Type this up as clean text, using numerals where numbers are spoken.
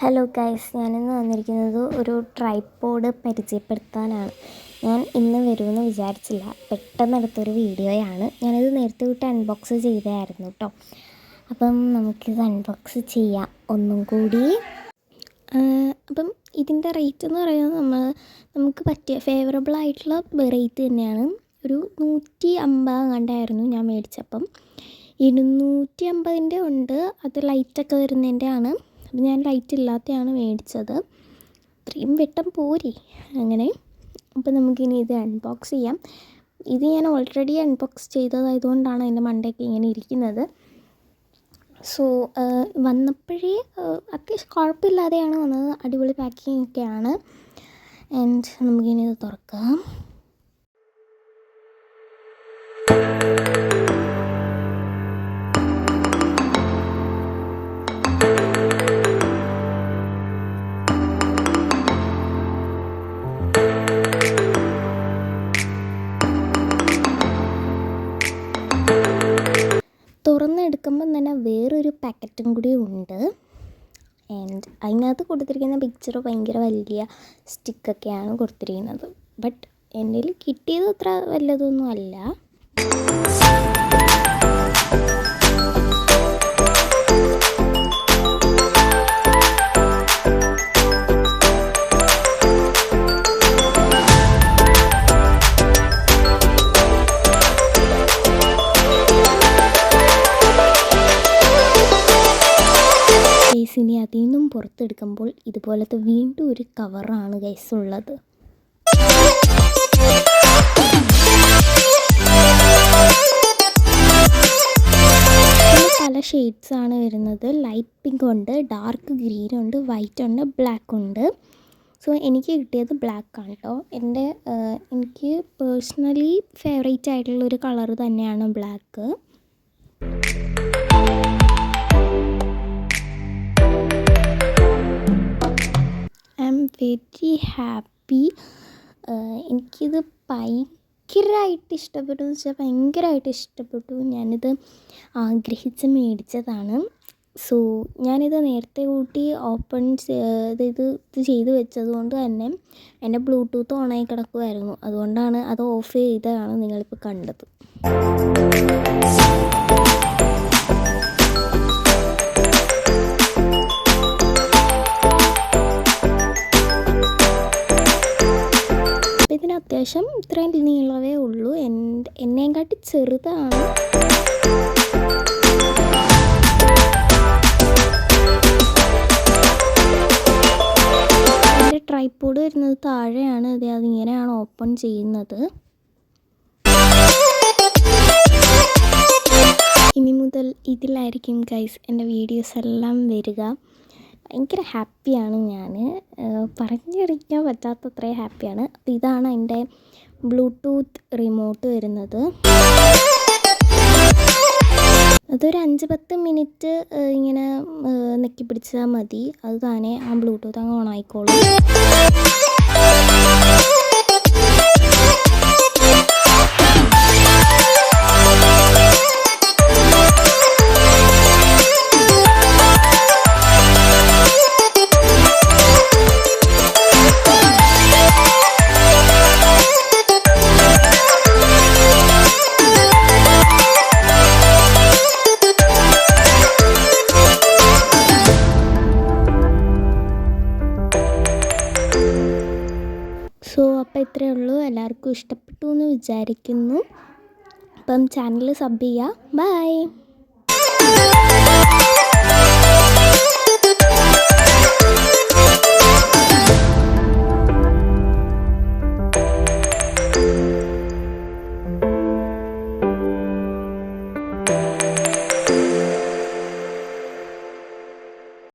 Hello guys, ഞാനിന്ന് വന്നിരിക്കുന്നത് ഒരു ട്രൈപോഡ് പരിചയപ്പെടുത്താനാണ്. ഞാൻ ഇന്ന് വരുമെന്ന് വിചാരിച്ചില്ല, പെട്ടെന്ന് എടുത്തൊരു വീഡിയോയാണ്. ഞാനിത് നേരത്തെ വിട്ട് അൺബോക്സ് ചെയ്തതായിരുന്നു കേട്ടോ. അപ്പം നമുക്കിത് അൺബോക്സ് ചെയ്യാം ഒന്നും കൂടി. അപ്പം ഇതിൻ്റെ റേറ്റ് എന്ന് പറയുന്നത് നമുക്ക് പറ്റിയ ഫേവറബിൾ ആയിട്ടുള്ള റേറ്റ് തന്നെയാണ്. ഒരു 150 കണ്ടായിരുന്നു ഞാൻ മേടിച്ചപ്പം. 250 ഉണ്ട്, അത് ലൈറ്റൊക്കെ വരുന്നതിൻ്റെ ആണ്. അപ്പം ഞാൻ ലൈറ്റ് ഇല്ലാത്തതാണ് മേടിച്ചത്. ഇത്രയും വെട്ടം പോരെ അങ്ങനെ. അപ്പോൾ നമുക്കിനി ഇത് അൺബോക്സ് ചെയ്യാം. ഇത് ഞാൻ ഓൾറെഡി അൺബോക്സ് ചെയ്തതായതുകൊണ്ടാണ് അതിൻ്റെ മണ്ടയൊക്കെ ഇങ്ങനെ ഇരിക്കുന്നത്. സോ വന്നപ്പോഴേ അത്യാവശ്യം കുഴപ്പമില്ലാതെയാണ് വന്നത്. അടിപൊളി പാക്കിംഗ് ഒക്കെയാണ്. ആൻഡ് നമുക്കിനി ഇത് തുറക്കാം. തുറന്നെടുക്കുമ്പം തന്നെ വേറൊരു പാക്കറ്റും കൂടി ഉണ്ട്. ആൻഡ് അതിനകത്ത് കൊടുത്തിരിക്കുന്ന പിക്ചർ ഭയങ്കര വലിയ സ്റ്റിക്കൊക്കെയാണ് കൊടുത്തിരിക്കുന്നത്. ബട്ട് എൻ്റെ കയ്യിൽ കിട്ടിയത് അത്ര വല്ലതൊന്നും അല്ല. ഇനി അതിൽ നിന്നും പുറത്തെടുക്കുമ്പോൾ ഇതുപോലത്തെ വീണ്ടും ഒരു കവറാണ് ഗൈസ് ഉള്ളത്. പല ഷെയ്ഡ്സാണ് വരുന്നത്. ലൈറ്റ് പിങ്ക് ഉണ്ട്, ഡാർക്ക് ഗ്രീൻ ഉണ്ട്, വൈറ്റ് ഉണ്ട്, ബ്ലാക്ക് ഉണ്ട്. സോ എനിക്ക് കിട്ടിയത് ബ്ലാക്ക് ആണ് കേട്ടോ. എനിക്ക് പേഴ്സണലി ഫേവറേറ്റ് ആയിട്ടുള്ളൊരു കളർ തന്നെയാണ് black. I am very happy. എനിക്കിത് ഭയങ്കരമായിട്ട് ഇഷ്ടപ്പെട്ടു എന്ന് വെച്ചാൽ ഭയങ്കരമായിട്ട് ഇഷ്ടപ്പെട്ടു. ഞാനിത് ആഗ്രഹിച്ച് മേടിച്ചതാണ്. സോ ഞാനിത് നേരത്തെ കൂട്ടി ഓപ്പൺ ഇത് ചെയ്ത് വെച്ചതുകൊണ്ട് തന്നെ എൻ്റെ ബ്ലൂടൂത്ത് ഓണായി കിടക്കുമായിരുന്നു. അതുകൊണ്ടാണ് അത് ഓഫ് ചെയ്തതാണ് നിങ്ങളിപ്പോൾ കണ്ടത്. ഇതിന് അത്യാവശ്യം ഇത്രയും നീളവേ ഉള്ളൂ. എന്നെയും കാട്ടി ചെറുതാണ്. എൻ്റെ ട്രൈപോഡ് വരുന്നത് താഴെയാണ്. അതിങ്ങനെയാണ് ഓപ്പൺ ചെയ്യുന്നത്. ഇനി മുതൽ ഇതിലായിരിക്കും ഗൈസ് എൻ്റെ വീഡിയോസ് എല്ലാം വരിക. ഭയങ്കര ഹാപ്പിയാണ് ഞാൻ, പറഞ്ഞറിയിക്കാൻ പറ്റാത്തത്രയും ഹാപ്പിയാണ്. അപ്പോൾ ഇതാണ് എൻ്റെ ബ്ലൂടൂത്ത് റിമോട്ട് വരുന്നത്. അതൊരു 5-10 മിനിറ്റ് ഇങ്ങനെ നെക്കി പിടിച്ചാൽ മതി. അത് താനെ ആ ബ്ലൂടൂത്ത് അങ്ങ് ഓൺ ആയിക്കോളും. സോ അപ്പോൾ ഇത്രയേ ഉള്ളൂ. എല്ലാവർക്കും ഇഷ്ടപ്പെട്ടു എന്ന് വിചാരിക്കുന്നു. അപ്പം ചാനൽ സബ് ചെയ്യുക. ബൈ.